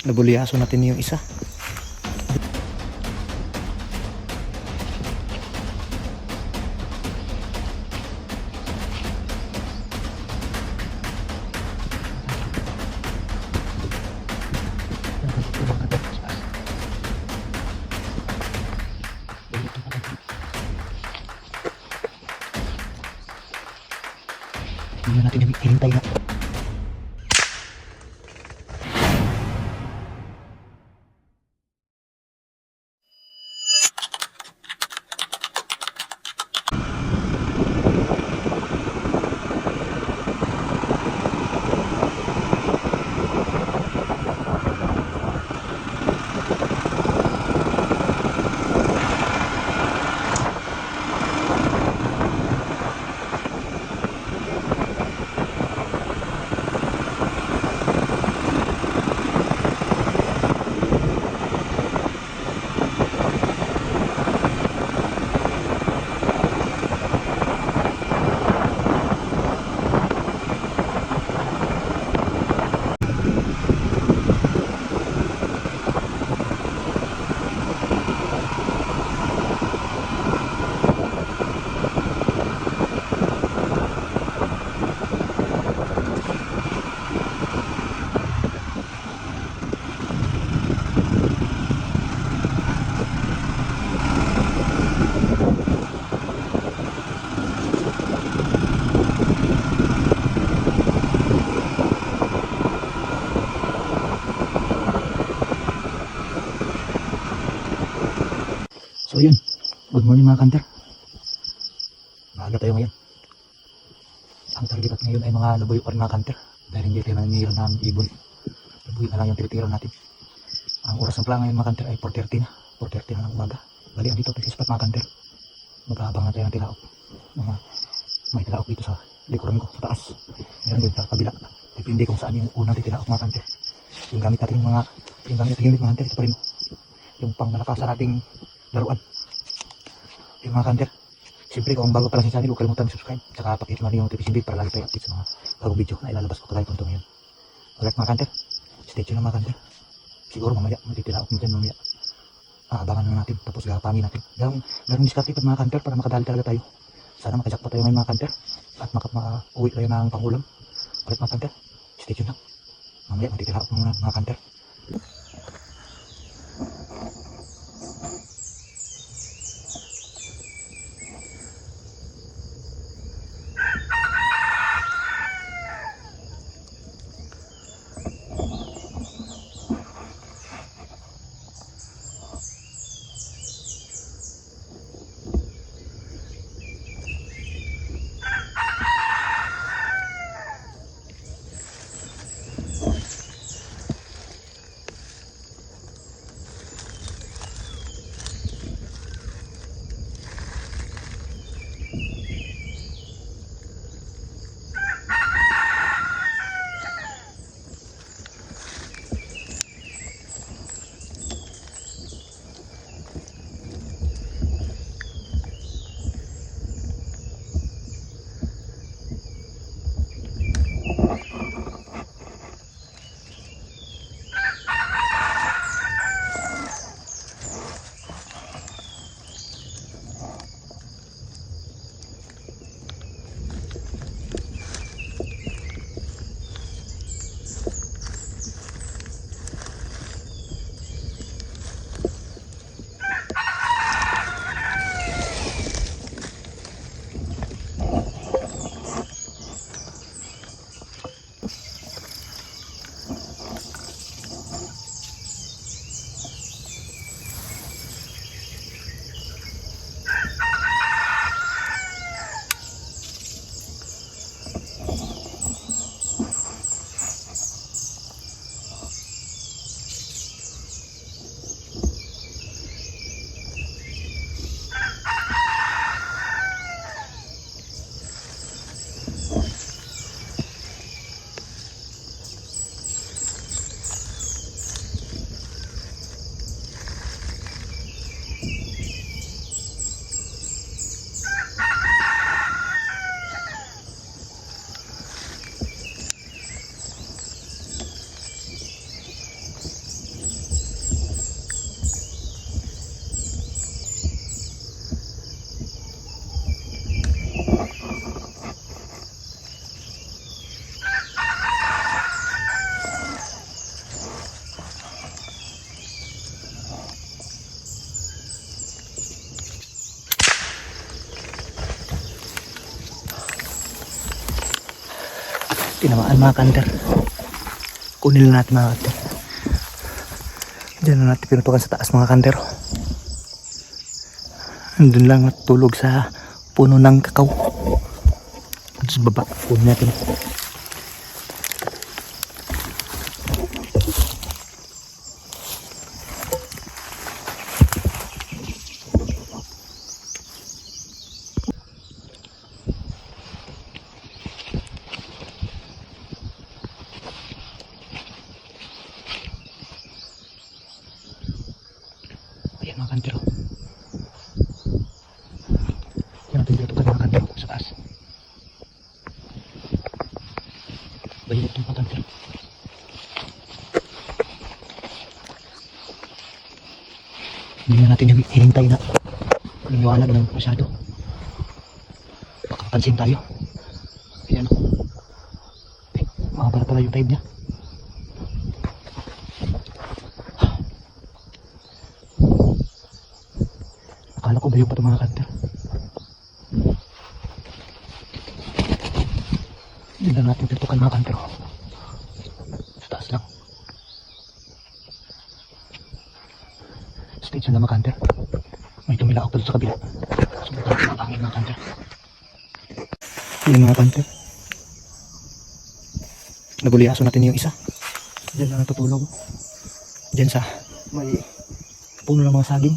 Nabulyaso natin yung isa. Hindi natin hintay na. So yun, good morning mga kanter. Maaga tayo ngayon. Ang target at ngayon ay mga labuyo pa rin mga kanter. Dahil hindi tayo nanira ng ibon. Labuyo na lang yung tinitira natin. Ang oras ng pala ngayon mga kanter ay 4:30 na. 4:30 na ng umaga. Bali, andito tayo sa spot mga kanter. Mag-aabang na tayo ng tilaok. May tilaok dito sa likuran ko, sa taas. Meron din sa kabila. Depende kung saan yung unang titilaok mga kanter. Yung gamit natin mga unit mga kanter, ito pa rin. Yung pang nalakasan nating laruan. Yung mga kanter, siyempre kung bago pa lang sa channel, huwag kalimutan subscribe, tsaka pakihit mo rin yung notification bell para lagi tayo update sa mga bagong video na ilalabas ko kagaya punto ngayon. Alright mga kanter, stay tuned na mga kanter. Siguro mamaya, matitila ako dyan mamaya. Abangan na natin, tapos gagapangin natin. Ganong diskarte pa mga kanter para makadali talaga tayo. Sana makajakpa tayo ngayon mga kanter at makauwi tayo ng pangulam. Alright mga kanter, stay tuned lang. Mamaya matitila ako muna mga kanter. Tinamaan mga kanter. Kunin lang natin mga kanter. Diyan na natin pinutukan sa taas mga kanter. Doon lang natulog sa puno ng kakao. At sa baba, kunin natin. Ayan mga kantero. Yan natin pinutukan mga kantero sa taas. Bayan itong mga kantero. Hindi na natin hinintay na lumiwanag ng masyado. Baka mapansin tayo. Ayan o. Makabara pala yung tide niya. Akala ko bayo pa ito mga kanter. Hindi na natin tutukan mga kanter. Sa taas lang. Stage na mga kanter. May tumilaok dito sa kabila. Subukan natin ang hangin mga kanter. Ayan mga kanter. Naguliaso natin yung isa. Diyan na natutulog. Diyan sa may puno ng mga saging.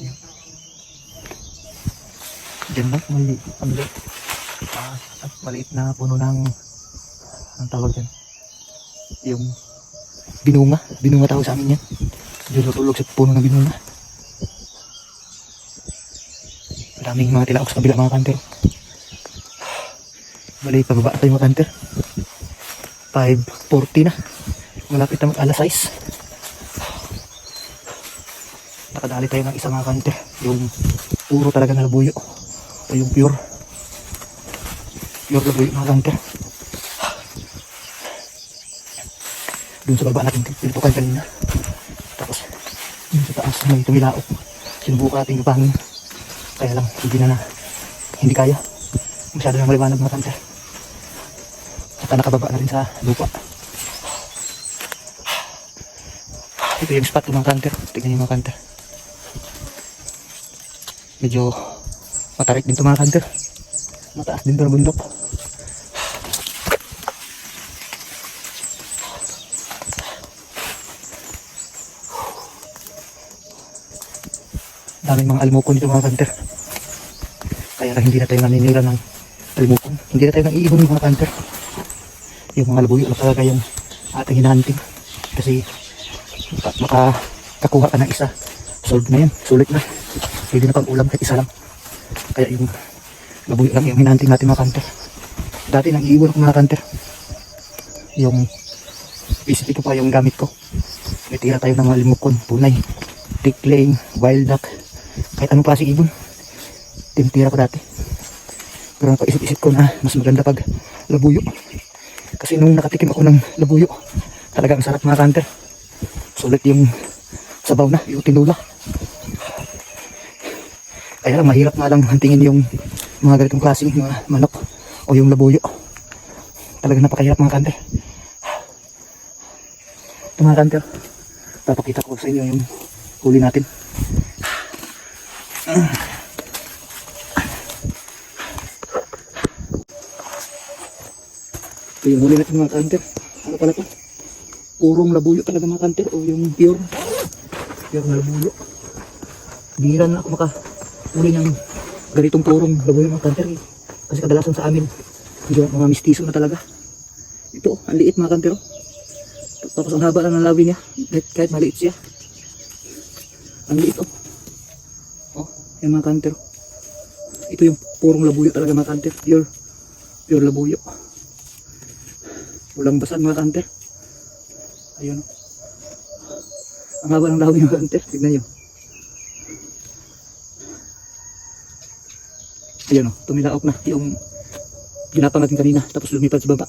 Ayan. Diyan ba? May maliit na puno ng ang tawag dyan. Yung binunga. Binunga tawag sa amin yan. Diyan natutulog sa puno ng binunga. Maraming mga tilaok sa kabila mga kanter. Bali, pababa tayo mga kanter. 5:40 na. Malapit na mag-alas 6. Nakadali tayo ng isa mga kanter. Yung puro talaga na labuyo. O yung pure. Pure labuyo mga kanter. Doon sa baba natin pinutukan kanina. Tapos, yun sa taas may tumilaok. Sinubukan natin yung pangin. Kaya lang, hindi kaya. Masyado ng maliwanag mga kanter. Saka nakababa na rin sa lupa. Ito yung spot ng mga kanter. Tignan niyo mga kanter. Medyo matarik din ito mga kanter. Mataas din ito na bundok. Daming mga almukon dito mga kanter. Kaya lang hindi na tayo naninira ng almukon. Hindi na tayo nang iihon mga kanter. Yung mga labuyo na talaga yung ating hinahunting. Kasi makakakuha ka ng isa. Solve na yan. Sulit na. Pwede na pang ulam kahit isa lang. Kaya yung labuyo lang yung hinahunting natin mga kanter. Dati nang iiwan ako mga kanter. Yung PCP ko pa yung gamit ko. May tira tayo ng mga limukon, punay, tikling, wild duck. Kahit anong klaseng ibon. Tinitira ko dati. Pero napaisip-isip ko na mas maganda pag labuyo. Kasi nung nakatikim ako ng labuyo, talagang sarap mga kanter. Sulit yung sabaw na, yung tinula. Kaya lang mahirap nga lang hantingin yung mga ganitong klaseng mga manok o yung labuyo. Talagang napakahirap mga kanter. Ito mga kanter, papakita ko sa inyo yung huli natin. Ito yung huli natin mga kanter. Ano pala ito? Purong labuyo talaga mga kanter. O yung pure na labuyo. Bihira na ako makahuli ng ganitong purong labuyo mga kanter. Kasi kadalasan sa amin mga mistiso na talaga. Ito, ang liit mga kanter. Tapos ang haba lang ng lawi niya. Kahit maliit siya. Ang liit oh. Oh, yung mga kanter. Ito yung purong labuyo talaga mga kanter. Pure labuyo. Walang basag mga kanter. Ayun o. Ang haba ng lawi mga kanter. Tignan nyo. Ayun o. Tumilaok na yung ginapang natin kanina. Tapos lumipad sa baba.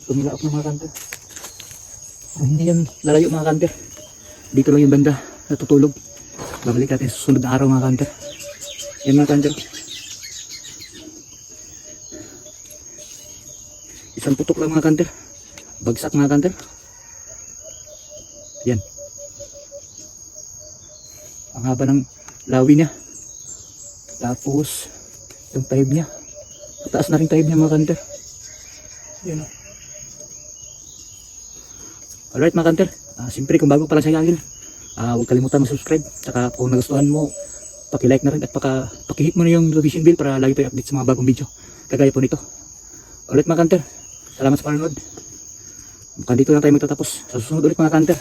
Tumilaok na mga kanter. Hindi yan lalayo mga kanter. Dito lang yung banda natutulog. Babalik natin sa susunod na araw mga kanter. Yan mga kanter. Isang putok lang mga kanter. Bagsak mga kanter. Yan. Ang haba ng lawi niya. Tapos, yung taib niya. Mataas na rin taib niya mga kanter. Yan o. Alright mga kanter. Siyempre kung bago pa lang sa channel, huwag kalimutan mag-subscribe. Tsaka kung nagustuhan mo, paki-like na rin at paki-hit mo na yung notification bell para lagi tayo update sa mga bagong video. Kagaya po nito. Alright mga kanter. Salamat sa panonood. Mukhang dito lang tayo magtatapos. Sa susunod ulit mga kanter.